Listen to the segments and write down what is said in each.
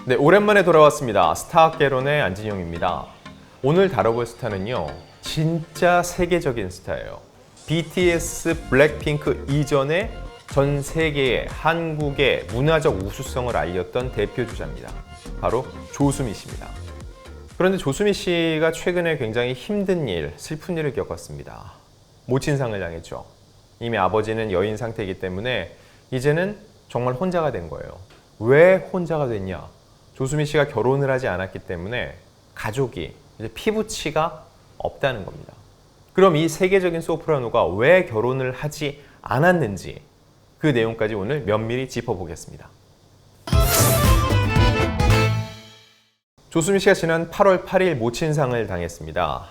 네, 오랜만에 돌아왔습니다. 스타학개론의 안진용입니다. 오늘 다뤄볼 스타는요, 진짜 세계적인 스타예요. BTS, 블랙핑크 이전에 전 세계에 한국의 문화적 우수성을 알렸던 대표 주자입니다. 바로 조수미 씨입니다. 그런데 조수미 씨가 최근에 굉장히 힘든 일, 슬픈 일을 겪었습니다. 모친상을 당했죠. 이미 아버지는 여인 상태이기 때문에 이제는 정말 혼자가 된 거예요. 왜 혼자가 됐냐? 조수미 씨가 결혼을 하지 않았기 때문에 가족이 이제 피부치가 없다는 겁니다. 그럼 이 세계적인 소프라노가 왜 결혼을 하지 않았는지 그 내용까지 오늘 면밀히 짚어보겠습니다. 조수미 씨가 지난 8월 8일 모친상을 당했습니다.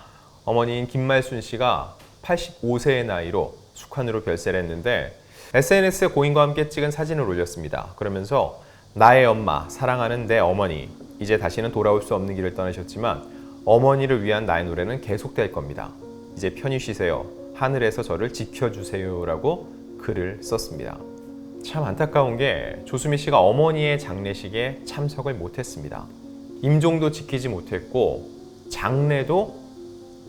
어머니인 김말순 씨가 85세의 나이로 숙환으로 별세를 했는데 SNS에 고인과 함께 찍은 사진을 올렸습니다. 그러면서 나의 엄마, 사랑하는 내 어머니, 이제 다시는 돌아올 수 없는 길을 떠나셨지만 어머니를 위한 나의 노래는 계속될 겁니다. 이제 편히 쉬세요. 하늘에서 저를 지켜주세요 라고 글을 썼습니다. 참 안타까운 게 조수미 씨가 어머니의 장례식에 참석을 못했습니다. 임종도 지키지 못했고 장례도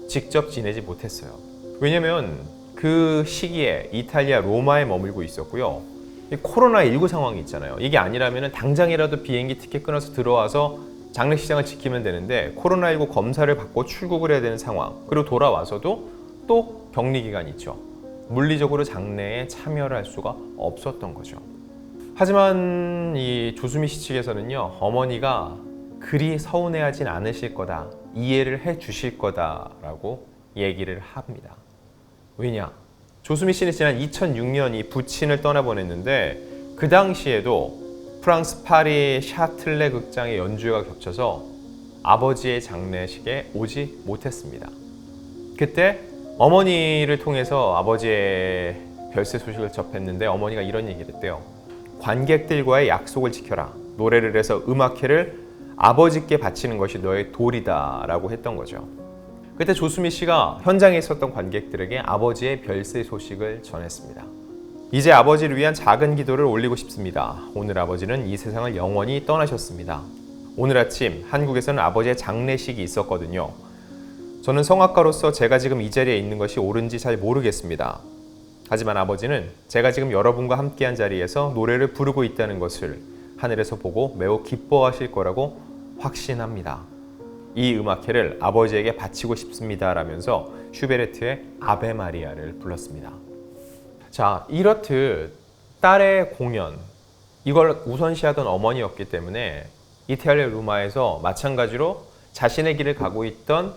직접 지내지 못했어요. 왜냐면 그 시기에 이탈리아 로마에 머물고 있었고요. 코로나19 상황이 있잖아요. 이게 아니라면 당장이라도 비행기 티켓 끊어서 들어와서 장례식장을 지키면 되는데 코로나19 검사를 받고 출국을 해야 되는 상황, 그리고 돌아와서도 또 격리 기간이 있죠. 물리적으로 장례에 참여를 할 수가 없었던 거죠. 하지만 이 조수미 씨 측에서는요, 어머니가 그리 서운해하진 않으실 거다, 이해를 해 주실 거다라고 얘기를 합니다. 왜냐? 조수미 씨는 지난 2006년 이 부친을 떠나보냈는데 그 당시에도 프랑스 파리 샤틀레 극장의 연주회가 겹쳐서 아버지의 장례식에 오지 못했습니다. 그때 어머니를 통해서 아버지의 별세 소식을 접했는데 어머니가 이런 얘기를 했대요. 관객들과의 약속을 지켜라. 노래를 해서 음악회를 아버지께 바치는 것이 너의 도리다 라고 했던 거죠. 그때 조수미 씨가 현장에 있었던 관객들에게 아버지의 별세 소식을 전했습니다. 이제 아버지를 위한 작은 기도를 올리고 싶습니다. 오늘 아버지는 이 세상을 영원히 떠나셨습니다. 오늘 아침 한국에서는 아버지의 장례식이 있었거든요. 저는 성악가로서 제가 지금 이 자리에 있는 것이 옳은지 잘 모르겠습니다. 하지만 아버지는 제가 지금 여러분과 함께한 자리에서 노래를 부르고 있다는 것을 하늘에서 보고 매우 기뻐하실 거라고 확신합니다. 이 음악회를 아버지에게 바치고 싶습니다 라면서 슈베르트의 아베 마리아를 불렀습니다. 자, 이렇듯 딸의 공연, 이걸 우선시하던 어머니였기 때문에 이탈리아 로마에서 마찬가지로 자신의 길을 가고 있던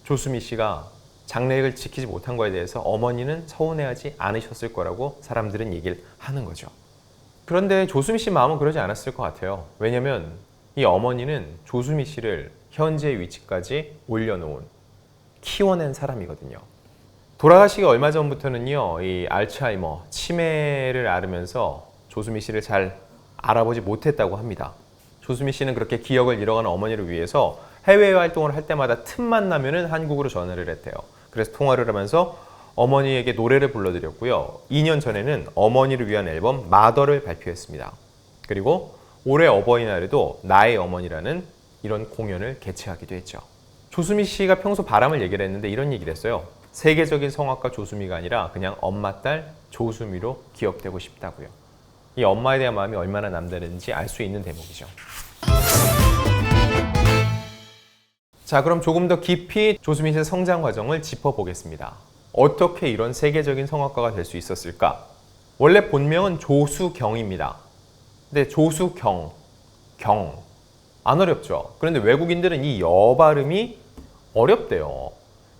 조수미 씨가 장례식을 지키지 못한 거에 대해서 어머니는 서운해하지 않으셨을 거라고 사람들은 얘기를 하는 거죠. 그런데 조수미 씨 마음은 그러지 않았을 것 같아요. 왜냐면 이 어머니는 조수미 씨를 현재의 위치까지 올려놓은, 키워낸 사람이거든요. 돌아가시기 얼마 전부터는요, 이 알츠하이머, 치매를 앓으면서 조수미 씨를 잘 알아보지 못했다고 합니다. 조수미 씨는 그렇게 기억을 잃어가는 어머니를 위해서 해외 활동을 할 때마다 틈만 나면은 한국으로 전화를 했대요. 그래서 통화를 하면서 어머니에게 노래를 불러드렸고요. 2년 전에는 어머니를 위한 앨범 마더를 발표했습니다. 그리고 올해 어버이날에도 나의 어머니라는 이런 공연을 개최하기도 했죠. 조수미 씨가 평소 바람을 얘기를 했는데 이런 얘기를 했어요. 세계적인 성악가 조수미가 아니라 그냥 엄마 딸 조수미로 기억되고 싶다고요. 이 엄마에 대한 마음이 얼마나 남다른지 알 수 있는 대목이죠. 자, 그럼 조금 더 깊이 조수미 씨의 성장 과정을 짚어보겠습니다. 어떻게 이런 세계적인 성악가가 될 수 있었을까? 원래 본명은 조수경입니다. 근데 조수경, 경, 안 어렵죠. 그런데 외국인들은 이 여 발음이 어렵대요.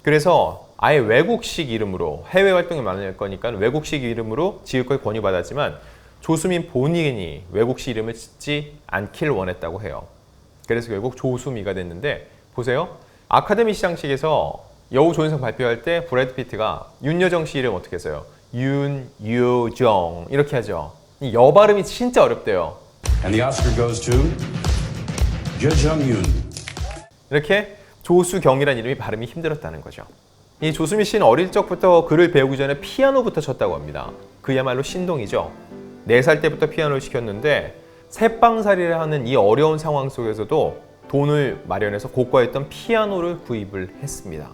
그래서 아예 외국식 이름으로, 해외 활동이 많을 거니까 외국식 이름으로 지을 걸 권유받았지만 조수미 본인이 외국식 이름을 짓지 않길 원했다고 해요. 그래서 결국 조수미가 됐는데, 보세요. 아카데미 시상식에서 여우 조연상 발표할 때 브래드 피트가 윤여정 씨 이름 어떻게 써요? 윤여정 이렇게 하죠. 이 여 발음이 진짜 어렵대요. And the Oscar goes to 조정윤. 이렇게 조수경이라는 이름이 발음이 힘들었다는 거죠. 이 조수미 씨는 어릴 적부터 글을 배우기 전에 피아노부터 쳤다고 합니다. 그야말로 신동이죠. 4살 때부터 피아노를 시켰는데 새빵살이를 하는 이 어려운 상황 속에서도 돈을 마련해서 고가였던 피아노를 구입을 했습니다.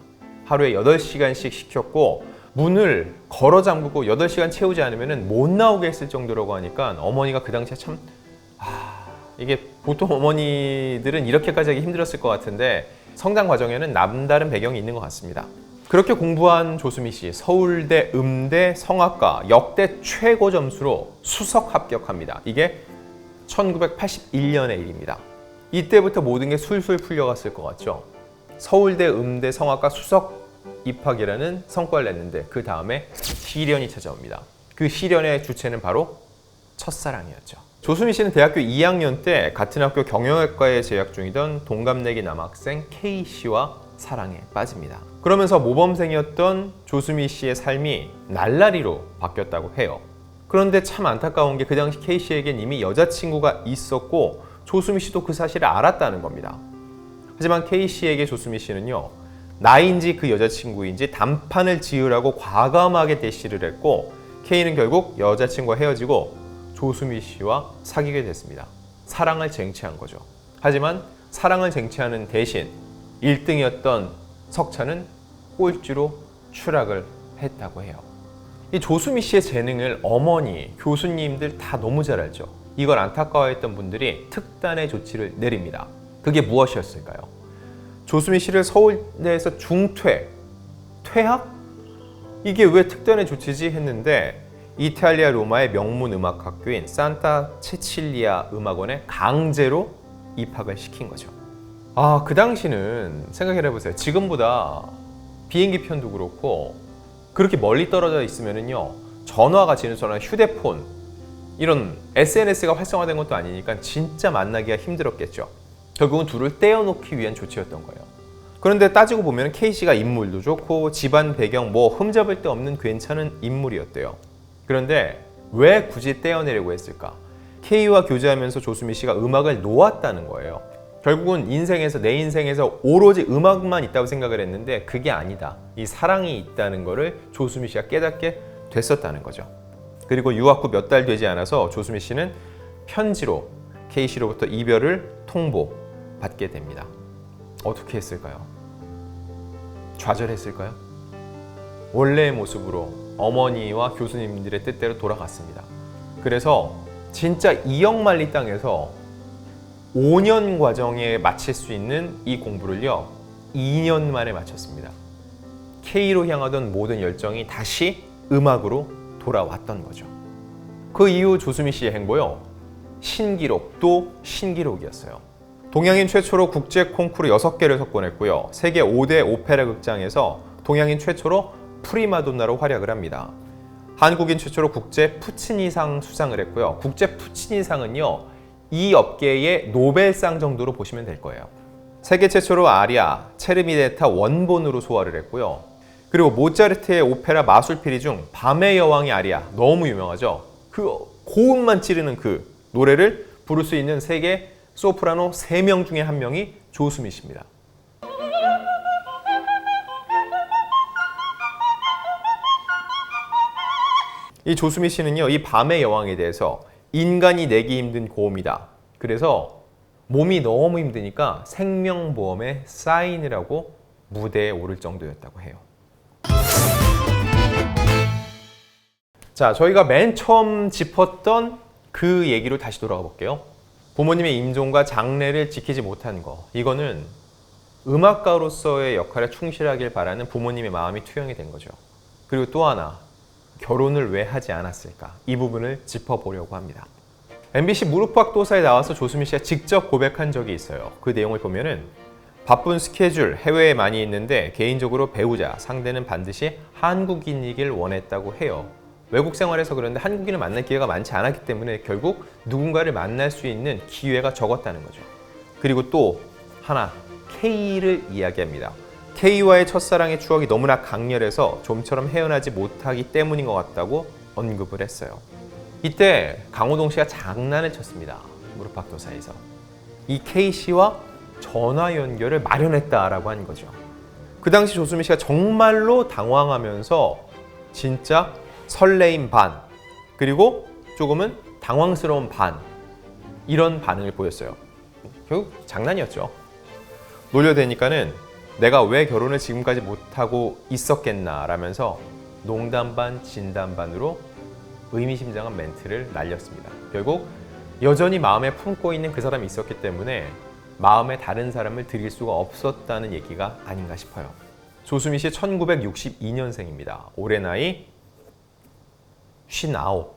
하루에 8시간씩 시켰고 문을 걸어 잠그고 8시간 채우지 않으면 못 나오게 했을 정도라고 하니까 어머니가 그 당시에 참 이게 보통 어머니들은 이렇게까지 하기 힘들었을 것 같은데 성장 과정에는 남다른 배경이 있는 것 같습니다. 그렇게 공부한 조수미 씨, 서울대 음대 성악과 역대 최고 점수로 수석 합격합니다. 이게 1981년의 일입니다. 이때부터 모든 게 술술 풀려갔을 것 같죠. 서울대 음대 성악과 수석 입학이라는 성과를 냈는데 그 다음에 시련이 찾아옵니다. 그 시련의 주체는 바로 첫사랑이었죠. 조수미 씨는 대학교 2학년 때 같은 학교 경영학과에 재학 중이던 동갑내기 남학생 K 씨와 사랑에 빠집니다. 그러면서 모범생이었던 조수미 씨의 삶이 날라리로 바뀌었다고 해요. 그런데 참 안타까운 게 그 당시 K 씨에겐 이미 여자친구가 있었고 조수미 씨도 그 사실을 알았다는 겁니다. 하지만 K 씨에게 조수미 씨는요, 나인지 그 여자친구인지 단판을 지으라고 과감하게 대시를 했고 K는 결국 여자친구와 헤어지고 조수미 씨와 사귀게 됐습니다. 사랑을 쟁취한 거죠. 하지만 사랑을 쟁취하는 대신 1등이었던 석찬은 꼴찌로 추락을 했다고 해요. 이 조수미 씨의 재능을 어머니, 교수님들 다 너무 잘 알죠. 이걸 안타까워했던 분들이 특단의 조치를 내립니다. 그게 무엇이었을까요? 조수미 씨를 서울대에서 퇴학? 이게 왜 특단의 조치지 했는데 이탈리아 로마의 명문 음악학교인 산타 체칠리아 음악원에 강제로 입학을 시킨 거죠. 그 당시는 생각해보세요. 지금보다 비행기 편도 그렇고 그렇게 멀리 떨어져 있으면은요, 전화가 지는 휴대폰 이런 SNS가 활성화된 것도 아니니까 진짜 만나기가 힘들었겠죠. 결국은 둘을 떼어놓기 위한 조치였던 거예요. 그런데 따지고 보면 K씨가 인물도 좋고 집안 배경 흠잡을 데 없는 괜찮은 인물이었대요. 그런데 왜 굳이 떼어내려고 했을까? K와 교제하면서 조수미 씨가 음악을 놓았다는 거예요. 결국은 내 인생에서 오로지 음악만 있다고 생각을 했는데 그게 아니다. 이 사랑이 있다는 거를 조수미 씨가 깨닫게 됐었다는 거죠. 그리고 유학 후 몇 달 되지 않아서 조수미 씨는 편지로 K씨로부터 이별을 통보받게 됩니다. 어떻게 했을까요? 좌절했을까요? 원래의 모습으로 어머니와 교수님들의 뜻대로 돌아갔습니다. 그래서 진짜 이역만리 땅에서 5년 과정에 마칠 수 있는 이 공부를요, 2년 만에 마쳤습니다. K로 향하던 모든 열정이 다시 음악으로 돌아왔던 거죠. 그 이후 조수미 씨의 행보요, 신기록 또 신기록이었어요. 동양인 최초로 국제 콩쿠르 6개를 석권했고요. 세계 5대 오페라 극장에서 동양인 최초로 프리마돈나로 활약을 합니다. 한국인 최초로 국제 푸치니상 수상을 했고요. 국제 푸치니상은요, 이 업계의 노벨상 정도로 보시면 될 거예요. 세계 최초로 아리아, 체르미네타 원본으로 소화를 했고요. 그리고 모차르트의 오페라 마술피리 중 밤의 여왕의 아리아, 너무 유명하죠. 그 고음만 찌르는 그 노래를 부를 수 있는 세계 소프라노 3명 중에 1명이 조수미 씨입니다. 이 조수미 씨는요, 이 밤의 여왕에 대해서 인간이 내기 힘든 고음이다. 그래서 몸이 너무 힘드니까 생명보험에 사인을 하고 무대에 오를 정도였다고 해요. 자, 저희가 맨 처음 짚었던 그 얘기로 다시 돌아가 볼게요. 부모님의 임종과 장래를 지키지 못한 거, 이거는 음악가로서의 역할에 충실하길 바라는 부모님의 마음이 투영이 된 거죠. 그리고 또 하나, 결혼을 왜 하지 않았을까? 이 부분을 짚어보려고 합니다. MBC 무릎팍도사에 나와서 조수미 씨가 직접 고백한 적이 있어요. 그 내용을 보면은 바쁜 스케줄, 해외에 많이 있는데 개인적으로 배우자, 상대는 반드시 한국인이길 원했다고 해요. 외국 생활에서 그런데 한국인을 만날 기회가 많지 않았기 때문에 결국 누군가를 만날 수 있는 기회가 적었다는 거죠. 그리고 또 하나, K를 이야기합니다. K와의 첫사랑의 추억이 너무나 강렬해서 좀처럼 헤어나지 못하기 때문인 것 같다고 언급을 했어요. 이때 강호동 씨가 장난을 쳤습니다. 무릎팍도사에서. 이 K씨와 전화 연결을 마련했다라고 한 거죠. 그 당시 조수미 씨가 정말로 당황하면서 진짜 설레임 반, 그리고 조금은 당황스러운 반, 이런 반응을 보였어요. 결국 장난이었죠. 놀려대니까는 내가 왜 결혼을 지금까지 못하고 있었겠나 라면서 농담 반 진담 반으로 의미심장한 멘트를 날렸습니다. 결국 여전히 마음에 품고 있는 그 사람이 있었기 때문에 마음에 다른 사람을 들일 수가 없었다는 얘기가 아닌가 싶어요. 조수미 씨 1962년생입니다. 올해 나이 59.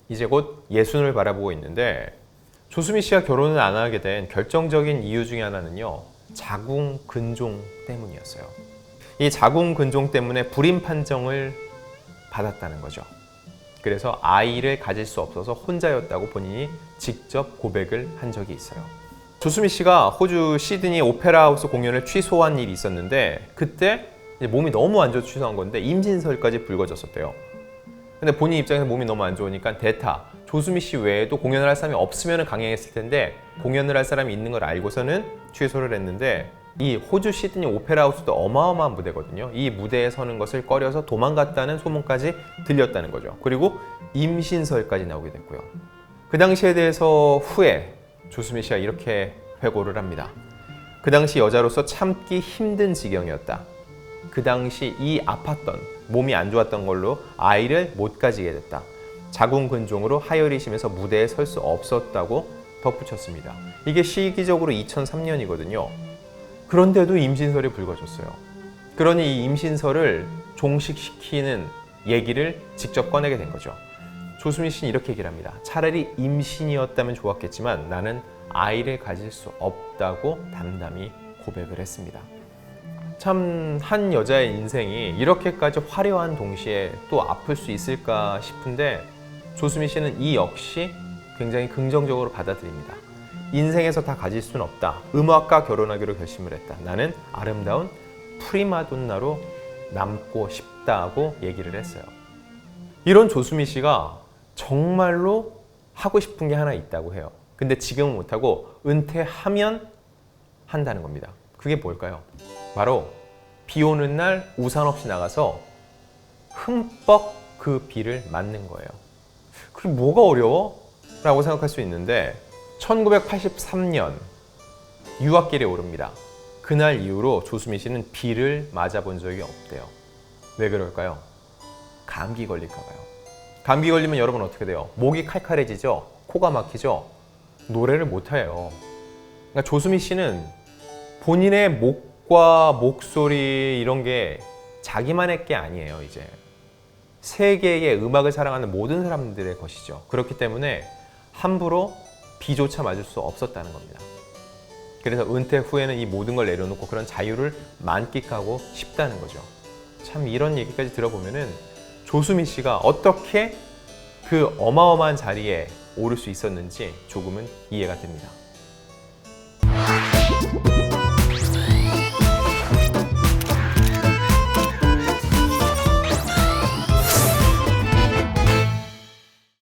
이제 곧 60을 바라보고 있는데 조수미 씨가 결혼을 안 하게 된 결정적인 이유 중에 하나는요. 자궁근종 때문이었어요. 이 자궁근종 때문에 불임 판정을 받았다는 거죠. 그래서 아이를 가질 수 없어서 혼자였다고 본인이 직접 고백을 한 적이 있어요. 조수미 씨가 호주 시드니 오페라 하우스 공연을 취소한 일이 있었는데 그때 몸이 너무 안 좋아서 취소한 건데 임신설까지 불거졌었대요. 근데 본인 입장에서 몸이 너무 안 좋으니까 대타, 조수미 씨 외에도 공연을 할 사람이 없으면 강행했을 텐데 공연을 할 사람이 있는 걸 알고서는 취소를 했는데 이 호주 시드니 오페라 하우스도 어마어마한 무대거든요. 이 무대에 서는 것을 꺼려서 도망갔다는 소문까지 들렸다는 거죠. 그리고 임신설까지 나오게 됐고요. 그 당시에 대해서 후에 조수미 씨가 이렇게 회고를 합니다. 그 당시 여자로서 참기 힘든 지경이었다. 그 당시 이 아팠던 몸이 안 좋았던 걸로 아이를 못 가지게 됐다. 자궁근종으로 하혈이 심해서 무대에 설 수 없었다고 덧붙였습니다. 이게 시기적으로 2003년이거든요. 그런데도 임신설이 불거졌어요. 그러니 이 임신설을 종식시키는 얘기를 직접 꺼내게 된 거죠. 조수미 씨는 이렇게 얘기를 합니다. 차라리 임신이었다면 좋았겠지만 나는 아이를 가질 수 없다고 담담히 고백을 했습니다. 참 한 여자의 인생이 이렇게까지 화려한 동시에 또 아플 수 있을까 싶은데 조수미 씨는 이 역시 굉장히 긍정적으로 받아들입니다. 인생에서 다 가질 수는 없다. 음악과 결혼하기로 결심을 했다. 나는 아름다운 프리마돈나로 남고 싶다고 얘기를 했어요. 이런 조수미 씨가 정말로 하고 싶은 게 하나 있다고 해요. 근데 지금은 못하고 은퇴하면 한다는 겁니다. 그게 뭘까요? 바로 비 오는 날 우산 없이 나가서 흠뻑 그 비를 맞는 거예요. 그게 뭐가 어려워? 라고 생각할 수 있는데 1983년 유학길에 오릅니다. 그날 이후로 조수미 씨는 비를 맞아본 적이 없대요. 왜 그럴까요? 감기 걸릴까 봐요. 감기 걸리면 여러분 어떻게 돼요? 목이 칼칼해지죠? 코가 막히죠? 노래를 못해요. 그러니까 조수미 씨는 본인의 목과 목소리 이런 게 자기만의 게 아니에요. 이제 세계의 음악을 사랑하는 모든 사람들의 것이죠. 그렇기 때문에 함부로 비조차 맞을 수 없었다는 겁니다. 그래서 은퇴 후에는 이 모든 걸 내려놓고 그런 자유를 만끽하고 싶다는 거죠. 참 이런 얘기까지 들어보면은 조수미 씨가 어떻게 그 어마어마한 자리에 오를 수 있었는지 조금은 이해가 됩니다.